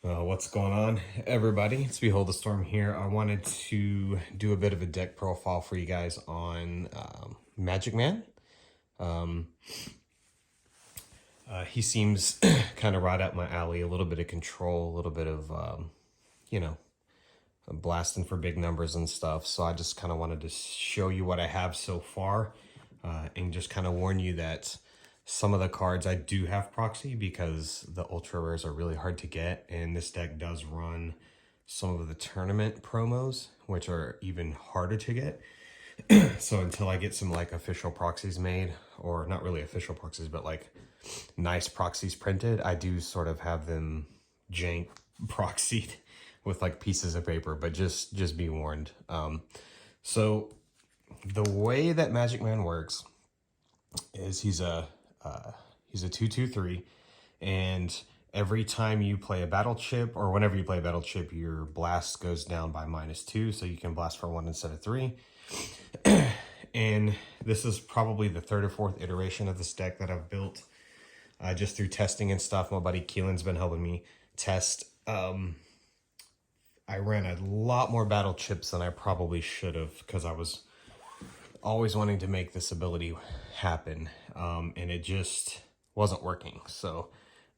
What's going on, everybody? It's Behold the Storm here. I wanted to do a bit of a deck profile for you guys on MagicMan. He seems kind of right up my alley. A little bit of control, a little bit of, blasting for big numbers and stuff. So I just kind of wanted to show you what I have so far and just kind of warn you that some of the cards I do have proxy because the ultra rares are really hard to get, and this deck does run some of the tournament promos, which are even harder to get. So until I get some like official proxies made, or not really official proxies, but like nice proxies printed, I do sort of have them jank proxied with like pieces of paper, but just be warned. So the way that MagicMan works is he's a 2/2/3, and every time you play a battle chip, or whenever you play a battle chip, your blast goes down by -2, so you can blast for 1 instead of 3. And this is probably the third or fourth iteration of this deck that I've built just through testing and stuff. My buddy Keelan's been helping me test. I ran a lot more battle chips than I probably should have, because I was always wanting to make this ability happen, and it just wasn't working. So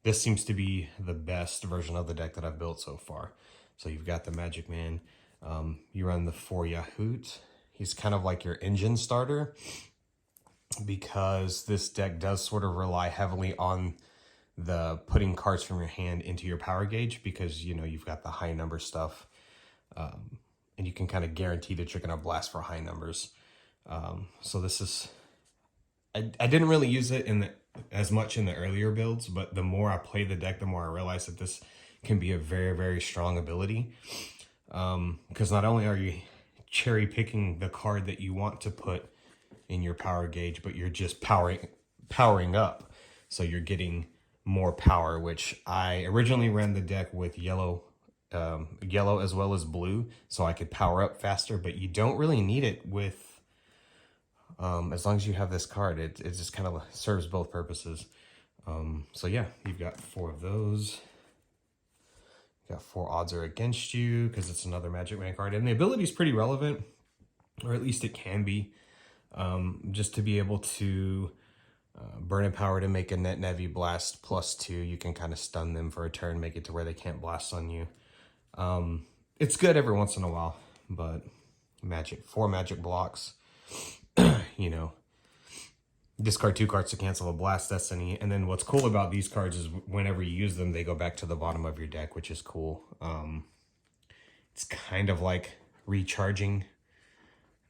this seems to be the best version of the deck that I've built so far. So you've got the MagicMan. You run the 4 Yahoot. He's kind of like your engine starter, because this deck does sort of rely heavily on the putting cards from your hand into your power gauge, because you've got the high number stuff, and you can kind of guarantee that you're going to blast for high numbers. So this is, I didn't really use it as much in the earlier builds, but the more I played the deck, the more I realized that this can be a very, very strong ability. Because not only are you cherry picking the card that you want to put in your power gauge, but you're just powering up. So you're getting more power, which I originally ran the deck with yellow as well as blue, so I could power up faster, but you don't really need it with, as long as you have this card, it just kind of serves both purposes. So yeah, you've got 4 of those. You got 4 odds are against you, because it's another MagicMan card, and the ability is pretty relevant, or at least it can be, just to be able to burn a power to make a net Nevi blast +2. You can kind of stun them for a turn, make it to where they can't blast on you. It's good every once in a while, but 4 magic blocks. Discard 2 cards to cancel a blast destiny. And then what's cool about these cards is whenever you use them, they go back to the bottom of your deck, which is cool. It's kind of like recharging.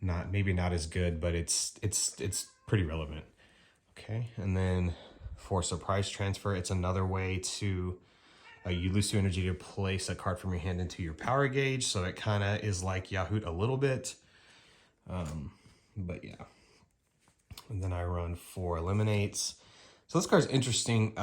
Maybe not as good, but it's pretty relevant. Okay, and then for surprise transfer, it's another way to you lose 2 energy to place a card from your hand into your power gauge. So it kind of is like Yahoot a little bit. But yeah. And then I run 4 eliminates. So this card's interesting.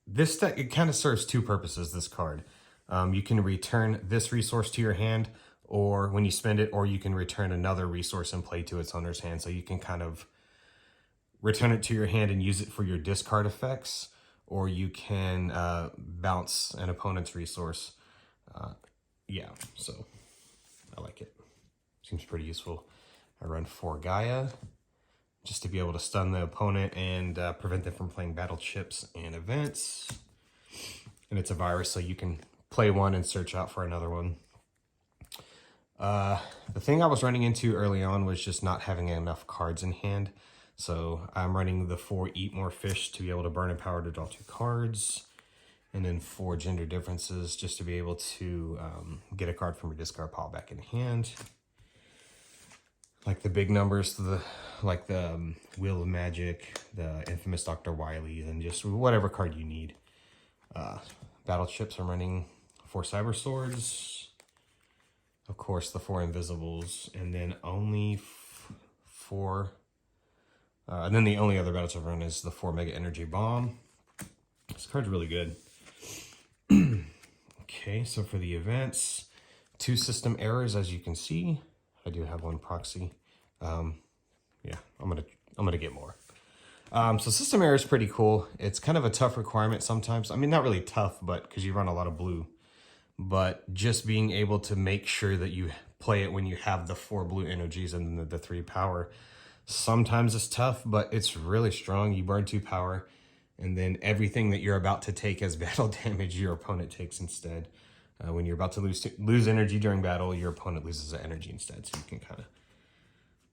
This deck, it kind of serves 2 purposes, this card. You can return this resource to your hand, or when you spend it, or you can return another resource and play to its owner's hand. So you can kind of return it to your hand and use it for your discard effects, or you can bounce an opponent's resource. Yeah, so I like it. Seems pretty useful. I run 4 Gaia, just to be able to stun the opponent and prevent them from playing battle chips and events. And it's a virus, so you can play one and search out for another one. The thing I was running into early on was just not having enough cards in hand. So I'm running the 4 Eat More Fish to be able to burn a power to draw 2 cards. And then 4 Gender Differences, just to be able to get a card from your discard pile back in hand. Like the big numbers, like the Wheel of Magic, the infamous Dr. Wily, and just whatever card you need. Battle chips, I'm running 4 Cyber Swords. Of course, the 4 Invisibles, and then only 4... and then the only other battle chip I run is the 4 Mega Energy Bomb. This card's really good. Okay, so for the events, 2 system errors, as you can see. I do have 1 proxy. Yeah, I'm gonna get more. So system error is pretty cool. It's kind of a tough requirement sometimes. I mean, not really tough, but because you run a lot of blue. But just being able to make sure that you play it when you have the 4 blue energies and the 3 power. Sometimes it's tough, but it's really strong. You burn 2 power, and then everything that you're about to take as battle damage, your opponent takes instead. When you're about to lose energy during battle, your opponent loses the energy instead. So you can kind of,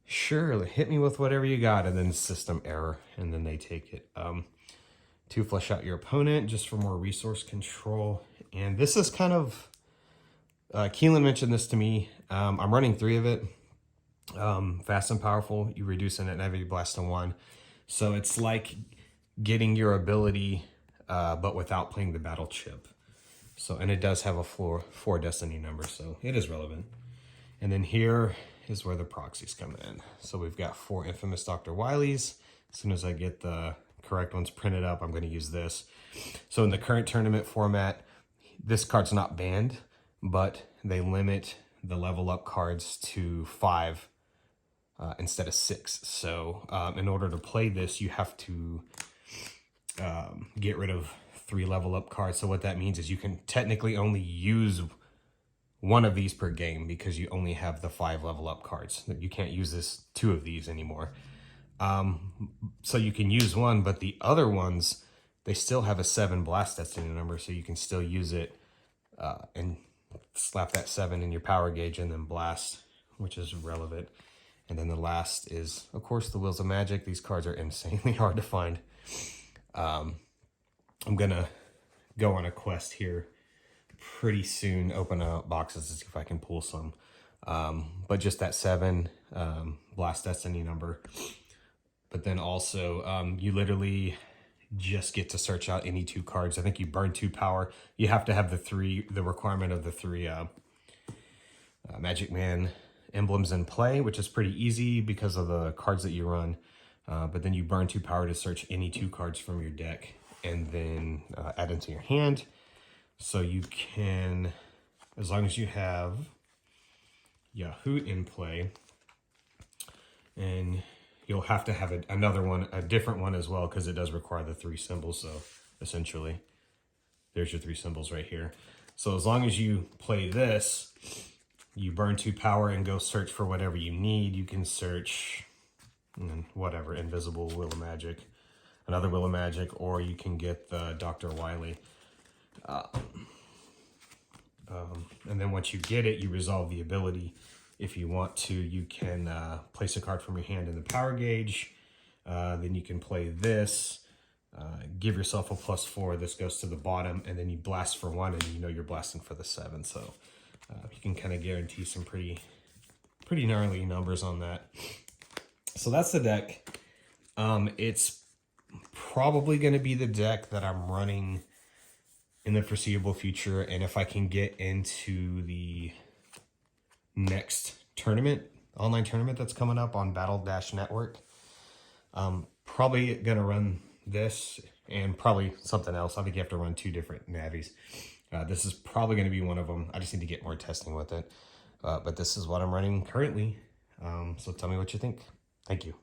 sure, hit me with whatever you got, and then system error, and then they take it. 2, flush out your opponent just for more resource control. And this is kind of, Keelan mentioned this to me. I'm running 3 of it. Fast and powerful, you reduce it and heavy blast to 1. So it's like getting your ability, but without playing the battle chip. So, and it does have a 4 destiny number, so it is relevant. And then here is where the proxies come in. So we've got 4 infamous Dr. Wileys. As soon as I get the correct ones printed up, I'm going to use this. So in the current tournament format, this card's not banned, but they limit the level up cards to 5 instead of 6. So in order to play this, you have to get rid of 3 level up cards. So what that means is you can technically only use 1 of these per game because you only have the 5 level up cards. You can't use 2 of these anymore. So you can use 1, but the other ones, they still have a 7 blast destiny number, so you can still use it and slap that 7 in your power gauge and then blast, which is relevant. And then the last is, of course, the Wheels of Magic. These cards are insanely hard to find. I'm gonna go on a quest here pretty soon, open up boxes to see if I can pull some. But just that 7 blast destiny number. But then also, you literally just get to search out any 2 cards. I think you burn 2 power. You have to have the requirement of the 3 MagicMan emblems in play, which is pretty easy because of the cards that you run. But then you burn 2 power to search any 2 cards from your deck and then add into your hand. So you can, as long as you have Yahoo in play, and you'll have to have another one, a different one as well, because it does require the 3 symbols. So essentially, there's your 3 symbols right here. So as long as you play this, you burn 2 power and go search for whatever you need. You can search whatever, Invisible, Wheel of Magic, another Wheel of Magic, or you can get the Dr. Wily. And then once you get it, you resolve the ability. If you want to, you can place a card from your hand in the power gauge. Then you can play this, give yourself a +4. This goes to the bottom, and then you blast for 1, and you know you're blasting for the 7. So you can kind of guarantee some pretty gnarly numbers on that. So that's the deck. It's probably going to be the deck that I'm running in the foreseeable future, and if I can get into the next tournament, online tournament that's coming up on Battle-Network, probably gonna run this and probably something else. I think you have to run 2 different navies. This is probably going to be one of them. I just need to get more testing with it, but this is what I'm running currently. So tell me what you think. Thank you.